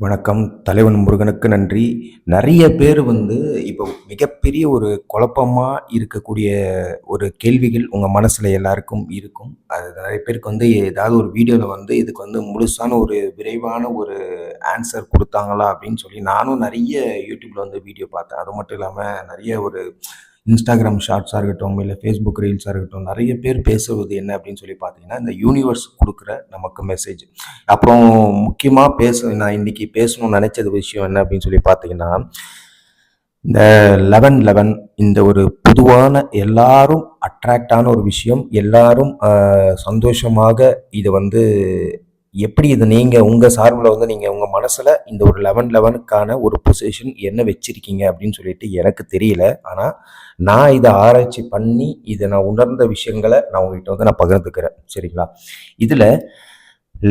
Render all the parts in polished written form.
வணக்கம். தலைவன் முருகனுக்கு நன்றி. நெறைய பேர் இப்போ மிகப்பெரிய ஒரு குழப்பமா இருக்கக்கூடிய ஒரு கேள்விகள் உங்க மனசுல எல்லாருக்கும் இருக்கும். அது நெறைய பேருக்கு ஏதாவது ஒரு வீடியோல இதுக்கு முழுசான ஒரு விரைவான ஒரு ஆன்சர் குடுத்தாங்களா அப்படின்னு சொல்லி நானும் நெறைய YouTubeல வீடியோ பார்த்தேன். அது மட்டும் இல்லாம நெறைய ஒரு Instagram ஷார்ட்ஸா இருக்கட்டும், இல்ல Facebook ரீல்ஸா இருக்கட்டும், நெறைய பேர் பேசுவது என்ன அப்படின்னு சொல்லி பார்த்தீங்கன்னா, இந்த யூனிவர்ஸ் குடுக்குற நமக்கு மெசேஜ். அப்புறம் முக்கியமா நான் இன்னைக்கு பேசணும்னு நெனைச்சது விஷயம் என்ன அப்படின்னு சொல்லி பார்த்தீங்கன்னா, இந்த 11:11 இந்த ஒரு பொதுவான எல்லாரும் அட்ராக்ட் ஆன ஒரு விஷயம். எல்லாரும் சந்தோஷமாக இத எப்படி இது நீங்க உங்க சார்புல நீங்க உங்க மனசுல இந்த ஒரு 11:11க்கான ஒரு பொசிஷன் என்ன வச்சிருக்கீங்க அப்படின்னு சொல்லிட்டு எனக்கு தெரியல. ஆனா, நான் இத ஆராய்ச்சி பண்ணி, இத நான் உணர்ந்த விஷயங்கள நான் உங்ககிட்ட நான் பகிர்ந்துக்கிறேன். சரிங்களா? இதுல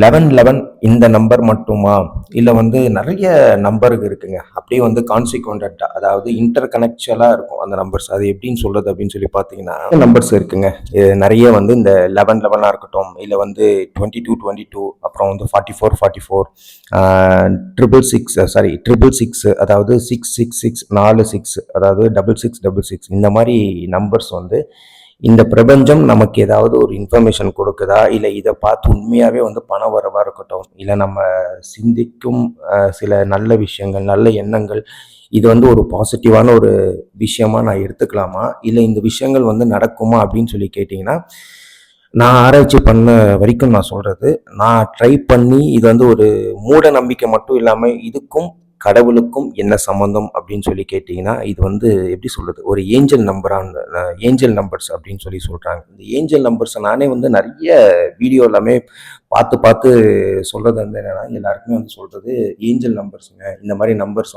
11:11 இந்த நம்பர் மட்டுமா? இல்ல நெறைய நம்பர் இருக்குங்க. அப்படியே கான்சிக்வென்டா அதாவது இன்டர் கனெக்சுவலா இருக்கும் அந்த நம்பர்ஸ். அது எப்படின்னு சொல்றது அப்படின்னு சொல்லி பார்த்தீங்கன்னா, நம்பர்ஸ் இருக்குங்க. நெறைய இந்த 11:11ஆ இருக்கட்டும், இல்ல 22:22 அப்புறம் 44:44 ஆ 666 சாரி 666 அதாவது 666 4 6 அதாவது 6666 இந்த மாரி நம்பர்ஸ் இந்த பிரபஞ்சம் நமக்கு ஏதாவது ஒரு இன்ஃபர்மேஷன் கொடுக்குதா, இல்லை இதை பார்த்து உண்மையாகவே பண வரவா இருக்கட்டும், இல்லை நம்ம சிந்திக்கும் சில நல்ல விஷயங்கள், நல்ல எண்ணங்கள், இது ஒரு பாசிட்டிவான ஒரு விஷயமா நான் எடுத்துக்கலாமா, இல்லை இந்த விஷயங்கள் நடக்குமா அப்படின்னு சொல்லி கேட்டிங்கன்னா, நான் ஆராய்ச்சி பண்ண வரைக்கும் நான் சொல்கிறது, நான் ட்ரை பண்ணி இது ஒரு மூட நம்பிக்கை மட்டும் இல்லாமல் இதுக்கும் கடவுளுக்கும் என்ன சம்மந்தம் அப்படின்னு சொல்லி கேட்டிங்கன்னா, இது எப்படி சொல்கிறது, ஒரு ஏஞ்சல் ஏஞ்சல் நம்பர்ஸ் அப்படின்னு சொல்லி சொல்கிறாங்க. இந்த ஏஞ்சல் நம்பர்ஸை நானே நிறைய வீடியோ எல்லாமே பார்த்து பார்த்து சொல்கிறது என்னென்னா, எல்லாருக்குமே சொல்கிறது ஏஞ்சல் நம்பர்ஸுங்க. இந்த மாதிரி நம்பர்ஸ்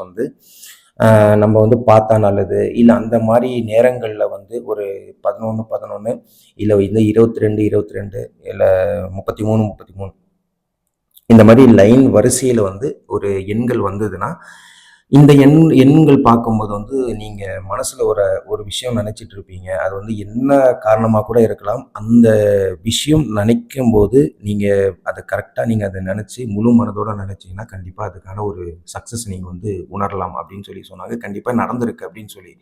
நம்ம பார்த்தா நல்லது, இல்லை அந்த மாதிரி நேரங்களில் ஒரு 11:11 இல்லை 22:22 இல்லை 33:33 இந்த மாதிரி லைன் வரிசையில் ஒரு எண்கள் வந்ததுன்னா, இந்த எண்கள் பார்க்கும்போது நீங்கள் மனசில் ஒரு ஒரு விஷயம் நினச்சிட்டு இருப்பீங்க. அது என்ன காரணமாக கூட இருக்கலாம். அந்த விஷயம் நினைக்கும் போது நீங்கள் அதை கரெக்டாக நீங்கள் அதை நினச்சி முழு மனதோடு நினச்சிங்கன்னா, கண்டிப்பாக அதுக்கான ஒரு சக்ஸஸ் நீங்கள் உணரலாம் அப்படின்னு சொல்லி சொன்னாங்க. கண்டிப்பாக நடந்திருக்கு அப்படின்னு சொல்லி.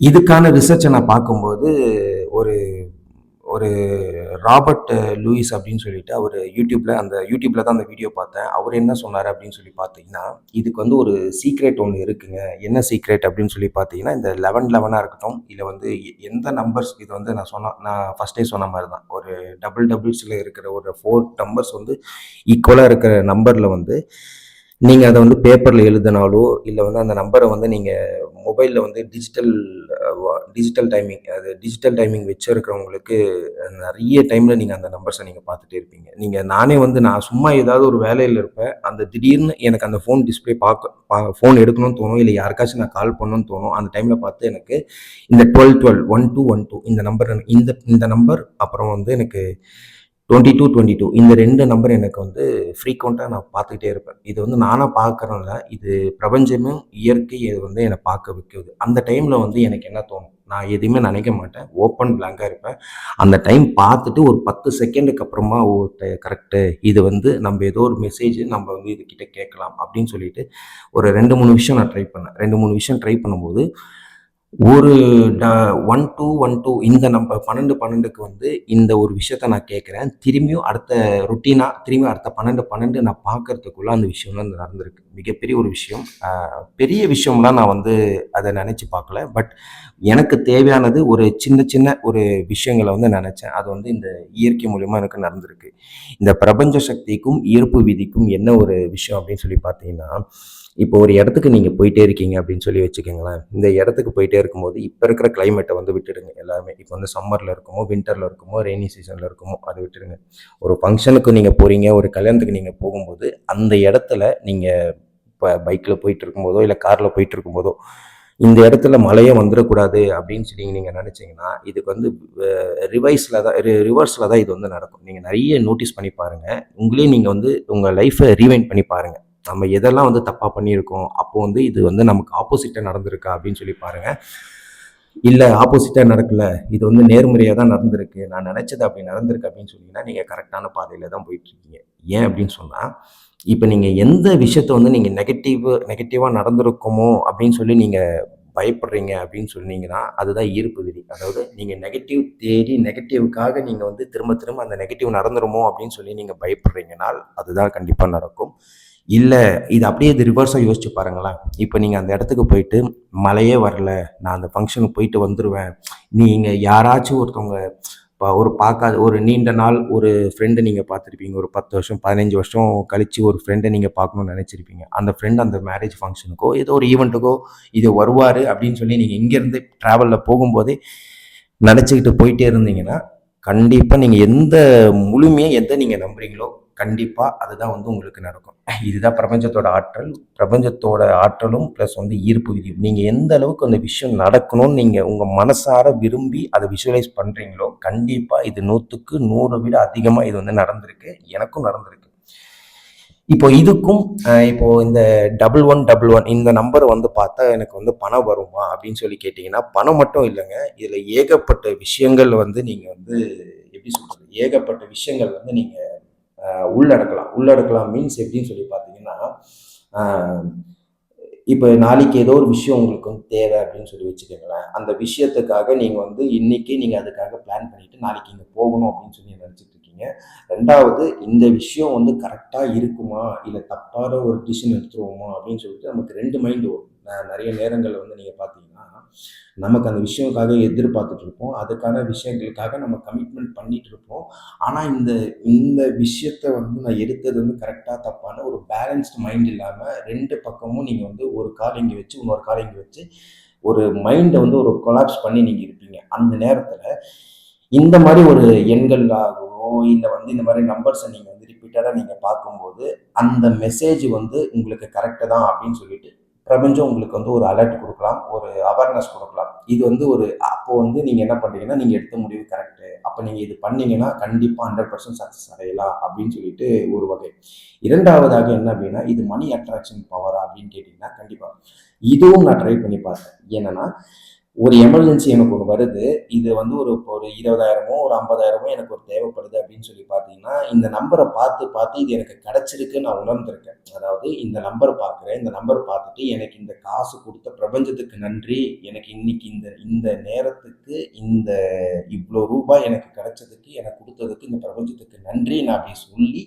இதுக்கான ரிசர்ச்சை நான் பார்க்கும்போது ஒரு ஒரு ராபர்ட் லூயிஸ் அப்படின்னு சொல்லிட்டு அவர் யூடியூப்ல தான் அந்த வீடியோ பார்த்தேன். அவர் என்ன சொன்னார் அப்படின்னு சொல்லி பார்த்தீங்கன்னா, இதுக்கு ஒரு சீக்ரெட் ஒன்று இருக்குங்க. என்ன சீக்ரெட் அப்படின்னு சொல்லி பார்த்தீங்கன்னா, இந்த 11:11ஆ இருக்கட்டும், இல்லை எந்த நம்பர்ஸ் இது நான் ஃபர்ஸ்டே சொன்ன மாதிரி தான், ஒரு டபுள் டபுள்ஸில் இருக்கிற ஒரு 4 நம்பர்ஸ் ஈக்குவலாக இருக்கிற நம்பரில் நீங்கள் அதை பேப்பரில் எழுதினாலோ, இல்லை அந்த நம்பரை நீங்கள் மொபைலில் டிஜிட்டல் டைமிங் வச்சிருக்கிறவங்களுக்கு நிறைய டைமில் நீங்கள் அந்த நம்பர்ஸை நீங்கள் பார்த்துட்டே இருப்பீங்க. நானே நான் சும்மா ஏதாவது ஒரு வேலையில் இருப்பேன். அந்த திடீர்னு எனக்கு அந்த ஃபோன் டிஸ்பிளே ஃபோன் எடுக்கணும்னு தோணும், இல்லை யாருக்காச்சும் நான் கால் பண்ணணும்னு தோணும். அந்த டைமில் பார்த்து எனக்கு இந்த 12:12 1212 இந்த நம்பர் அப்புறம் எனக்கு 22:22 இந்த 2 நம்பர் எனக்கு ஃப்ரீக்வெண்ட்டாக நான் பார்த்துக்கிட்டே இருப்பேன். இது நானாக பார்க்குறேன்ல, இது பிரபஞ்சமும் இயற்கை இது என்னை பார்க்க வைக்குது. அந்த டைமில் எனக்கு என்ன தோணும், நான் எதுவுமே நினைக்க மாட்டேன். ஓப்பன் பிளாங்காக இருப்பேன். அந்த டைம் பார்த்துட்டு ஒரு 10 செகண்டுக்கு அப்புறமா கரெக்டு, இது நம்ம ஏதோ ஒரு மெசேஜ் நம்ம இதுக்கிட்ட கேட்கலாம் அப்படின்னு சொல்லிட்டு ஒரு 2-3 விஷயம் நான் ட்ரை பண்ணேன். 2-3 விஷயம் ட்ரை பண்ணும்போது ஒரு 1212 இந்த நம்பர் 12:12க்கு இந்த ஒரு விஷயத்த நான் கேட்குறேன். திரும்பியும் அடுத்த 12:12 நான் பார்க்கறதுக்குள்ள அந்த விஷயம் நடந்திருக்கு. மிகப்பெரிய ஒரு விஷயம். பெரிய விஷயம்லாம் நான் அதை நினச்சி பார்க்கல. பட் எனக்கு தேவையானது ஒரு சின்ன சின்ன ஒரு விஷயங்கள நினச்சேன். அது இந்த இயற்கை மூலியமா எனக்கு நடந்திருக்கு. இந்த பிரபஞ்ச சக்திக்கும் ஈர்ப்பு விதிக்கும் என்ன ஒரு விஷயம் அப்படின்னு சொல்லி பார்த்தீங்கன்னா, இப்போ ஒரு இடத்துக்கு நீங்கள் போயிட்டே இருக்கீங்க அப்படின்னு சொல்லி வச்சுக்கோங்களேன். இந்த இடத்துக்கு போயிட்டே இருக்கும்போது இப்போ இருக்கிற கிளைமேட்டை விட்டுடுங்க எல்லாருமே. இப்போ சம்மரில் இருக்குமோ, வின்டரில் இருக்குமோ, ரெய்னி சீசனில் இருக்குமோ அதை விட்டுடுங்க. ஒரு ஃபங்க்ஷனுக்கு நீங்கள் போகிறீங்க, ஒரு கல்யாணத்துக்கு நீங்கள் போகும்போது அந்த இடத்துல நீங்கள் இப்போ பைக்கில் போயிட்டு இருக்கும்போதோ, இல்லை காரில் போயிட்டு இருக்கும்போதோ, இந்த இடத்துல மழையே வந்துடக்கூடாது அப்படின்னு சொல்லி நீங்கள் நினச்சிங்கன்னா, இதுக்கு ரிவர்ஸில் தான் இது நடக்கும். நீங்கள் நிறைய நோட்டீஸ் பண்ணி பாருங்கள். உங்களையும் நீங்கள் உங்கள் லைஃப்பை ரீவைண்ட் பண்ணி பாருங்கள். நம்ம எதெல்லாம் தப்பாக பண்ணியிருக்கோம், அப்போ இது நமக்கு ஆப்போசிட்டாக நடந்திருக்கா அப்படின்னு சொல்லி பாருங்கள். இல்லை ஆப்போசிட்டாக நடக்கல, இது நேர்மறையாக தான் நடந்திருக்கு, நான் நினச்சது அப்படி நடந்திருக்கு அப்படின்னு சொன்னீங்கன்னா, நீங்கள் கரெக்டான பாதையில் தான் போயிட்டுருக்கீங்க. ஏன் அப்படின்னு சொன்னால், இப்ப நீங்க எந்த விஷயத்த வந்து நீங்க நெகட்டிவா நடந்திருக்குமோ அப்படின்னு சொல்லி நீங்க பயப்படுறீங்க அப்படின்னு சொன்னீங்கன்னா, அதுதான் ஈர்ப்பு விதி. அதாவது நீங்க நெகட்டிவ் தேடி நெகட்டிவ்க்காக நீங்க வந்து திரும்ப திரும்ப அந்த நெகட்டிவ் நடந்துருமோ அப்படின்னு சொல்லி நீங்க பயப்படுறீங்கனால், அதுதான் கண்டிப்பா நடக்கும். இல்ல, இது அப்படியே இது ரிவர்ஸா யோசிச்சு பாருங்களேன். இப்ப நீங்க அந்த இடத்துக்கு போயிட்டு, மழையே வரல, நான் அந்த ஃபங்ஷனுக்கு போயிட்டு வந்துருவேன். நீங்க யாராச்சும் ஒருத்தவங்க ஒரு பார்க்காத ஒரு நீண்ட நாள் ஒரு ஃப்ரெண்ட நீங்க பார்த்துருப்பீங்க. ஒரு 10 வருஷம், 15 வருஷம் கழிச்சு ஒரு ஃப்ரெண்ட நீங்க பார்க்கணும்னு நெனைச்சிருப்பீங்க. அந்த ஃப்ரெண்ட் அந்த மேரேஜ் ஃபங்ஷனுக்கோ, ஏதோ ஒரு ஈவென்ட்டுக்கோ இது வருவாரு அப்படின்னு சொல்லி நீங்க இங்கேருந்து ட்ராவல்ல போகும்போதே நெனச்சுக்கிட்டு போயிட்டே இருந்தீங்கன்னா, கண்டிப்பா நீங்க முழுமையா எத நீங்க நம்புறீங்களோ, கண்டிப்பா அதுதான் வந்து உங்களுக்கு நடக்கும். இதுதான் பிரபஞ்சத்தோட ஆற்றல். பிரபஞ்சத்தோட ஆற்றலும் பிளஸ் வந்து ஈர்ப்பு விதியும். நீங்க எந்த அளவுக்கு அந்த விஷயம் நடக்கணும்னு நீங்க உங்க மனசார விரும்பி அத விஷுவலைஸ் பண்றீங்களோ, கண்டிப்பா இது 100க்கு 100 விட அதிகமா இது வந்து நடந்திருக்கு. எனக்கும் நடந்திருக்கு. இப்போ இதுக்கும் இப்போ இந்த 1111 இந்த நம்பர் வந்து பார்த்தா எனக்கு வந்து பணம் வருமா அப்படின்னு சொல்லி கேட்டீங்கன்னா, பணம் மட்டும் இல்லங்க. இதுல ஏகப்பட்ட விஷயங்கள் வந்து நீங்க வந்து எப்படி சொல்றது? ஏகப்பட்ட விஷயங்கள் வந்து நீங்க உள்ளடக்கலாம். உள்ளடக்கலாம் மீன்ஸ் எப்படின்னு சொல்லி பார்த்தீங்கன்னா, அ இப்ப நாளைக்கு ஏதோ ஒரு விஷயம் உங்களுக்கு வந்து தேவை அப்படின்னு சொல்லி வச்சுக்கோங்களேன். அந்த விஷயத்துக்காக நீங்க வந்து இன்னைக்கு நீங்க அதுக்காக பிளான் பண்ணிட்டு, நாளைக்கு இங்க போகணும் அப்படின்னு சொல்லி நினைச்சிட்டு இருக்கீங்க. 2வது இந்த விஷயம் வந்து கரெக்ட்டா இருக்குமா? இல்ல தப்பான ஒரு டிசிஷன் எடுத்துருவோமா? அப்படின்னு சொல்லிட்டு நமக்கு 2 மைண்ட் வரும். நெறைய நேரங்கள்ல வந்து நீங்க பார்த்தீங்கன்னா, நமக்கு அந்த விஷயம்க்காக எதிர்பார்த்துட்டு இருப்போம். அதுக்கான விஷயங்களுக்காக நம்ம கமிட்மெண்ட் பண்ணிட்டு இருப்போம். ஆனா இந்த இந்த விஷயத்த வந்து நான் எடுத்தது வந்து கரெக்ட்டா, தப்பான்னு ஒரு பேலன்ஸ்டு மைண்ட் இல்லாம 2 பக்கமும் நீங்க வந்து ஒரு கால் இங்க வச்சு, இன்னொரு கால் இங்க வச்சு, ஒரு மைண்ட வந்து ஒரு கொலாப்ஸ் பண்ணி நீங்க இருப்பீங்க. அந்த நேரத்துல இந்த மாரி ஒரு எண்களாகவோ, இல்ல வந்து இந்த மாரி நம்பர்ஸ நீங்க வந்து ரிப்பீட்டடா நீங்க பார்க்கும்போது, அந்த மெசேஜ் வந்து உங்களுக்கு கரெக்ட்டு தான் அப்படின்னு சொல்லிட்டு, பிரபஞ்சம் உங்களுக்கு வந்து ஒரு அலர்ட் குடுக்கலாம். ஒரு அவேர்னஸ் குடுக்கலாம். இது வந்து அப்போ வந்து நீங்க என்ன பண்றீங்கன்னா, நீங்க எடுத்த முடிவு கரெக்ட்டு. அப்ப நீங்க இது பண்ணீங்கன்னா, கண்டிப்பா 100% சக்சஸ் அடையலாம் அப்படின்னு சொல்லிட்டு ஒரு வகை. 2வதாக என்ன அப்படின்னா, இது மணி அட்ராக்ஷன் பவரா அப்படின்னு கேட்டீங்கன்னா, கண்டிப்பா. இதுவும் நான் ட்ரை பண்ணி பார்த்தேன். என்னன்னா, ஒரு எமர்ஜென்சி எனக்கு ஒண்ணு வருது. இது வந்து ஒரு 20,000மோ, ஒரு 50,000மோ எனக்கு ஒரு தேவைப்படுது அப்படின்னு சொல்லி பார்த்தீங்கன்னா, இந்த நம்பர பார்த்து, பார்த்து இது எனக்கு கிடைச்சிருக்குன்னு நான் உணர்ந்திருக்கேன். அதாவது இந்த நம்பர் பார்க்குறேன். இந்த நம்பர் பார்த்துட்டு எனக்கு இந்த காசு குடுத்த பிரபஞ்சத்துக்கு நன்றி. எனக்கு இன்னைக்கு இந்த இந்த நேரத்துக்கு இவ்ளோ ரூபாய் எனக்கு கிடைச்சதுக்கு, எனக்கு குடுத்ததுக்கு இந்த பிரபஞ்சத்துக்கு நன்றி நான் அப்படி சொல்லி,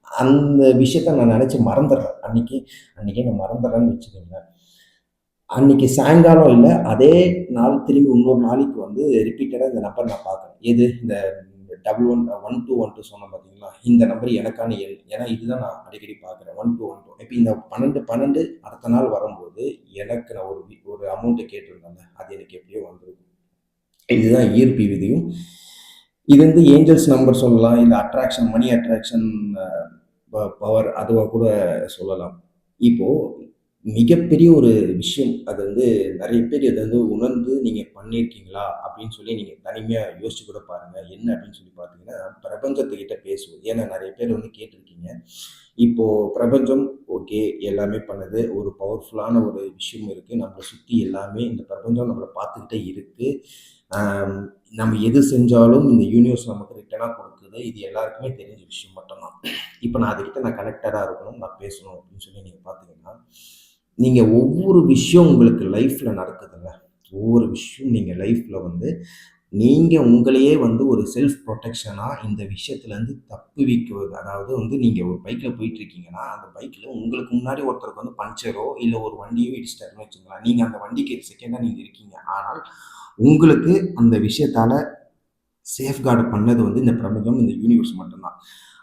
அந்த விஷயத்த நான் நெனச்சு மறந்துடுறேன். அன்னைக்கே நான் மறந்துடுறேன்னு வச்சுக்கோங்களேன். அன்னைக்கு சாயங்காலம் இல்ல, அதே நாள் திரும்பி இன்னொரு நாளைக்கு வந்து ரிப்பீட்டடா இந்த நம்பர் நான் பார்க்குறேன். எது இந்த 1212 சொன்னேன் பார்த்தீங்களா? இந்த நம்பர் எனக்கான எண். ஏன்னா இதுதான் நான் அடிக்கடி பார்க்குறேன். 1212 இப்ப இந்த 12, 12 அடுத்த நாள் வரும்போது, எனக்கு நான் ஒரு அமௌண்ட் கேட்டிருந்தேன்ல, அது எனக்கு எப்படியோ வந்திருக்கும். இதுதான் ஈர்ப்பு விதியும். இது வந்து ஏஞ்சல்ஸ் நம்பர் சொல்லலாம். இல்ல அட்ராக்ஷன், மணி அட்ராக்ஷன் பவர் அதுவா கூட சொல்லலாம். இப்போ மிகப்பெரிய ஒரு விஷயம். அது வந்து நெறைய பேர் இத வந்து உணர்ந்து நீங்க பண்ணியிருக்கீங்களா? அப்படின்னு சொல்லி நீங்க தனிமையா யோசிச்சு கூட பாருங்க. என்ன அப்படின்னு சொல்லி பார்த்தீங்கன்னா, பிரபஞ்சத்துக்கிட்ட பேசுவது. ஏன்னா நெறைய பேர் வந்து கேட்டிருக்கீங்க. இப்போ பிரபஞ்சம் ஓகே எல்லாமே பண்ணுது. ஒரு பவர்ஃபுல்லான ஒரு விஷயம் இருக்கு. நம்மள சுத்தி எல்லாமே இந்த பிரபஞ்சம் நம்மள பார்த்துக்கிட்டே இருக்கு. ஆம், நம்ம எது செஞ்சாலும் இந்த யூனிவர்ஸ் நமக்கு ரிட்டர்னா குடுக்குது. இது எல்லாருக்குமே தெரிஞ்ச விஷயம் மட்டும் தான். இப்ப நான் அதுகிட்ட நான் கனெக்டடா இருக்கணும். நான் பேசணும் அப்படின்னு சொல்லி நீங்க பார்த்தீங்கன்னா, நீங்க ஒவ்வொரு விஷயம் உங்களுக்கு லைஃப்ல நடக்குதுல்ல. ஒவ்வொரு விஷயம் நீங்க லைஃப்ல வந்து நீங்க உங்களையே வந்து ஒரு செல்ஃப் புரொடெக்ஷனா இந்த விஷயத்துலேருந்து தப்புவிக்குவது. அதாவது வந்து நீங்க ஒரு பைக்ல போயிட்டுருக்கீங்கன்னா, அந்த பைக்ல உங்களுக்கு முன்னாடி ஒருத்தருக்கு வந்து பஞ்சரோ, இல்ல ஒரு வண்டியோ இடிச்சிட்டாருன்னு வச்சுக்கங்களேன். நீங்க அந்த வண்டிக்கு செகண்டா நீங்க இருக்கீங்க. ஆனால் உங்களுக்கு அந்த விஷயத்தால சேஃப்கார்ட் பண்ணது வந்து இந்த பிரபஞ்சம், இந்த யூனிவர்ஸ் மட்டும் தான்.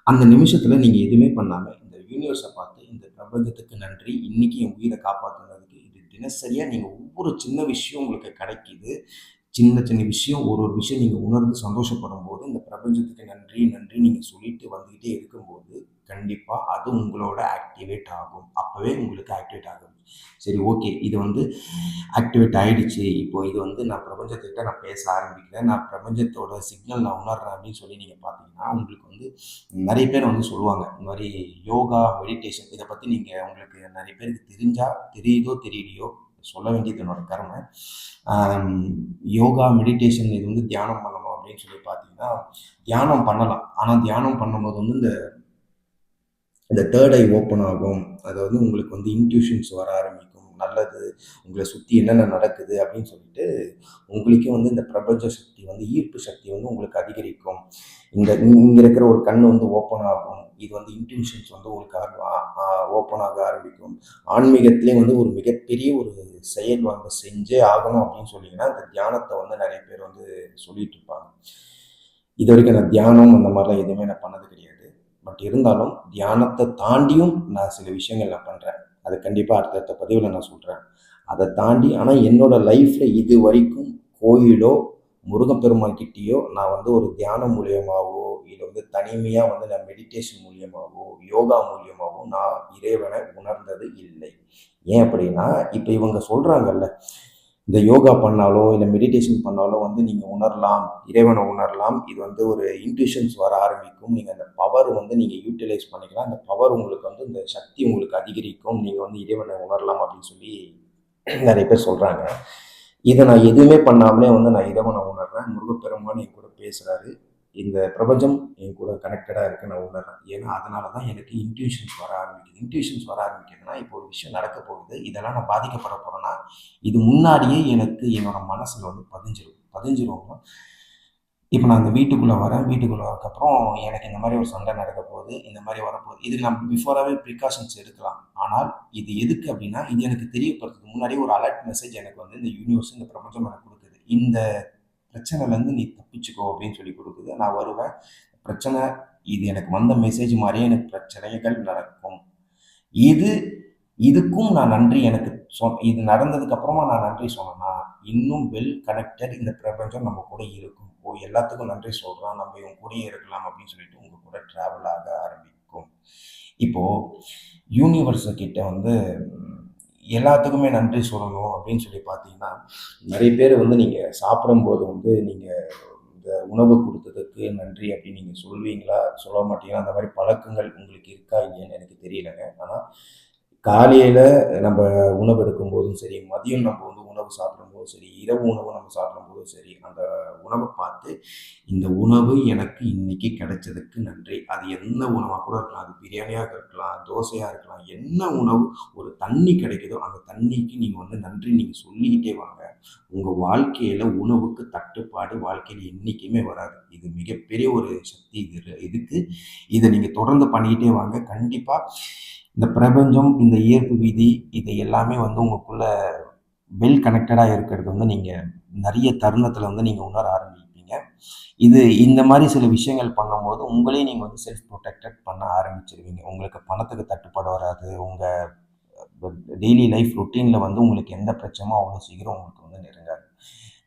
அந்த நிமிஷத்துல நீங்க எதுவுமே பண்ணாம, இந்த யூனிவர்ஸ பார்த்து, இந்த பிரபஞ்சத்துக்கு நன்றி. இன்னைக்கு என் உயிர காப்பாத்துனதுக்கு. இது தினசரியா நீங்க ஒவ்வொரு சின்ன விஷயம் உங்களுக்கு கிடைக்குது. சின்ன சின்ன விஷயம் ஒரு விஷயம் நீங்க உணர்ந்து சந்தோஷப்படும்போது, இந்த பிரபஞ்சத்துக்கு நன்றி, நன்றி நீங்க சொல்லிட்டு வந்துகிட்டே இருக்கும்போது, கண்டிப்பா அது உங்களோட ஆக்டிவேட் ஆகும். அப்பவே உங்களுக்கு ஆக்டிவேட் ஆகும். சரி ஓகே. இது வந்து ஆக்டிவேட் ஆயிடுச்சு. இப்போ இது வந்து நான் பிரபஞ்சத்துக்கிட்ட நான் பேச ஆரம்பிக்கிறேன். நான் பிரபஞ்சத்தோட சிக்னல் நான் உணர்றேன் அப்படின்னு சொல்லி நீங்க பார்த்தீங்கன்னா, உங்களுக்கு வந்து நெறைய பேர் வந்து சொல்லுவாங்க. இந்த மாரி யோகா, மெடிடேஷன் இத பத்தி உங்களுக்கு நெறைய பேருக்கு தெரியுதோ தெரியலையோ சொல்ல வேண்டியது என்னோட கடமை. ஆம், யோகா, மெடிடேஷன் இது வந்து தியானம் பண்ணணும் அப்படின்னு சொல்லி பார்த்தீங்கன்னா, தியானம் பண்ணலாம். ஆனா தியானம் பண்ணும்போது வந்து இந்த இந்த தேர்ட் ஐ ஓப்பன் ஆகும். அதாவது உங்களுக்கு வந்து இன்ட்யூஷன்ஸ் வர ஆரம்பிக்கும். நல்லது, உங்கள சுத்தி என்னென்ன நடக்குது அப்படின்னு சொல்லிட்டு, உங்களுக்கே வந்து இந்த பிரபஞ்ச சக்தி வந்து ஈர்ப்பு சக்தி வந்து உங்களுக்கு அதிகரிக்கும். இங்க இருக்கிற ஒரு கண் வந்து ஓப்பன் ஆகும். இது வந்து இன்ட்யூஷன்ஸ் வந்து உங்களுக்கு ஓப்பன் ஆக ஆரம்பிக்கும். ஆன்மீகத்திலே வந்து ஒரு மிகப்பெரிய ஒரு செயல் வந்து செஞ்சே ஆகணும் அப்படின்னு சொன்னீங்கன்னா, இந்த தியானத்த வந்து நெறைய பேர் வந்து சொல்லிட்டு இருப்பாங்க. இதுவரைக்கும் நான் தியானம் அந்த மாதிரிலாம் எதுவுமே நான் பண்ணது கிடையாது. பட் இருந்தாலும் தியானத்த தாண்டியும் நான் சில விஷயங்கள் நான் பண்றேன். அது கண்டிப்பா அடுத்தடுத்த பதிவுல நான் சொல்றேன். அத தாண்டி ஆனா என்னோட லைஃப்ல இதுவரைக்கும் கோயிலோ, முருகப்பெருமான் கிட்டயோ நான் வந்து ஒரு தியானம் மூலியமாவோ, இல்ல வந்து தனிமையா வந்து நான் மெடிடேஷன் மூலியமாவோ, யோகா மூலியமாவோ நான் இறைவன உணர்ந்தது இல்லை. ஏன் அப்படின்னா, இப்ப இவங்க சொல்றாங்கல்ல, இந்த யோகா பண்ணாலோ, இல்ல மெடிடேஷன் பண்ணாலோ வந்து நீங்க உணரலாம், இறைவன உணரலாம். இது வந்து ஒரு இன்ட்யூஷன்ஸ் வர ஆரம்பிக்கும். நீங்க அந்த பவர் வந்து நீங்க யூட்டிலைஸ் பண்ணிக்கலாம். அந்த பவர் உங்களுக்கு வந்து இந்த சக்தி உங்களுக்கு அதிகரிக்கும். நீங்க வந்து இறைவன உணரலாம் அப்படின்னு சொல்லி நெறைய பேர் சொல்றாங்க. இத நான் எதுவுமே பண்ணாமலே வந்து நான் இறைவன உணர்றேன். முருகப்பெருமான் என் கூட பேசுறாரு. இந்த பிரபஞ்சம் என் கூட கனெக்டடா இருக்கு நான் உணர்றேன். ஏன்னா, அதனால தான் எனக்கு இன்ட்யூஷன்ஸ் வர ஆரம்பிக்குது. இன்ட்யூஷன்ஸ் வர ஆரம்பிக்குதுன்னா, இப்போ ஒரு விஷயம் நடக்க போகுது. இதெல்லாம் நான் பாதிக்கப்பட போறேன்னா, இது முன்னாடியே எனக்கு என்னோட மனசுல வந்து பதிஞ்சிரும். பதிஞ்சிரும்னா, இப்ப நான் அந்த வீட்டுக்குள்ள வரேன். வீட்டுக்குள்ள வரதுக்கப்புறம் எனக்கு இந்த மாரி ஒரு சண்டை நடக்க போகுது. இந்த மாரி வரப்போகுது. இதுக்கு நான் பிஃபோராவே ப்ரிகாஷன்ஸ் எடுக்கலாம். ஆனால் இது எதுக்கு அப்டின்னா, இது எனக்கு தெரியப்படுத்துது. முன்னாடியே ஒரு அலர்ட் மெசேஜ் எனக்கு வந்து இந்த யூனிவர்ஸ், இந்த பிரபஞ்சம் எனக்கு குடுக்குது. இந்த பிரச்சனையிலேருந்து நீ தப்பிச்சுக்கோ அப்படின்னு சொல்லி குடுக்குது. நான் வருவேன். பிரச்சனை இது எனக்கு வந்த மெசேஜ் மாரியே எனக்கு பிரச்சனைகள் நடக்கும். இது இதுக்கும் நான் நன்றி எனக்கு இது நடந்ததுக்கு அப்புறமா நான் நன்றி சொன்னேன்னா, இன்னும் வெல் கனெக்டட் இந்த பிரபஞ்சம் நம்ம கூட இருக்கும். ஓ! எல்லாத்துக்கும் நன்றி சொல்றான். நம்ம இவன் கூடயே இருக்கலாம் அப்படின்னு சொல்லிட்டு உங்க கூட டிராவல் ஆக ஆரம்பிக்கும். இப்போ யூனிவர்ஸ் கிட்ட வந்து எல்லாத்துக்குமே நன்றி சொல்லணும் அப்படின்னு சொல்லி பார்த்தீங்கன்னா, நெறைய பேர் வந்து நீங்க சாப்பிடும்போது வந்து நீங்க இந்த உணவு குடுத்ததுக்கு நன்றி அப்படின்னு நீங்க சொல்வீங்களா? சொல்ல மாட்டீங்களா? அந்த மாரி பழக்கங்கள் உங்களுக்கு இருக்கா இல்லையான்னு எனக்கு தெரியலங்க. ஆனா காலையில நம்ம உணவு எடுக்கும்போதும் சரி, மதியம் நம்ம வந்து உணவு சாப்பிடும்போதும் சரி, இரவு உணவு நம்ம சாப்பிடும்போதும் சரி, அந்த உணவ பார்த்து, இந்த உணவு எனக்கு இன்னைக்கு கிடைச்சதுக்கு நன்றி. அது என்ன உணவா கூட இருக்கலாம். அது பிரியாணியா இருக்கலாம், தோசையா இருக்கலாம். என்ன உணவு ஒரு தண்ணி கிடைக்குதோ, அந்த தண்ணிக்கு நீங்க வந்து நன்றி நீங்க சொல்லிக்கிட்டே வாங்க. உங்க வாழ்க்கையில உணவுக்கு தட்டுப்பாடு வாழ்க்கையில என்னைக்குமே வராது. இது மிகப்பெரிய ஒரு சக்தி இதுக்கு. இத நீங்க தொடர்ந்து பண்ணிக்கிட்டே வாங்க. கண்டிப்பா இந்த பிரபஞ்சம், இந்த ஈர்ப்பு விதி, இது எல்லாமே வந்து உங்களுக்குள்ள வெல் கனெக்டடா இருக்கிறது வந்து நீங்க நெறைய தருணத்தில வந்து நீங்க உணர ஆரம்பிப்பீங்க. இது இந்த மாரி சில விஷயங்கள் பண்ணும்போது, உங்களையும் நீங்க வந்து செல்ஃப் புரொடெக்டட் பண்ண ஆரம்பிச்சுருவீங்க. உங்களுக்கு பணத்துக்கு தட்டுப்பாடு வராது. உங்க டெய்லி லைஃப் ரொட்டீன்ல வந்து உங்களுக்கு எந்த பிரச்சனையும் அவ்வளோ சீக்கிரம் உங்களுக்கு வந்து நெருங்காது.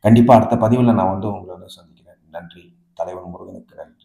கண்டிப்பா அடுத்த பதிவுல நான் வந்து உங்கள வந்து சந்திக்கிறேன். நன்றி. தலைவன் முருகனுக்கு நன்றி.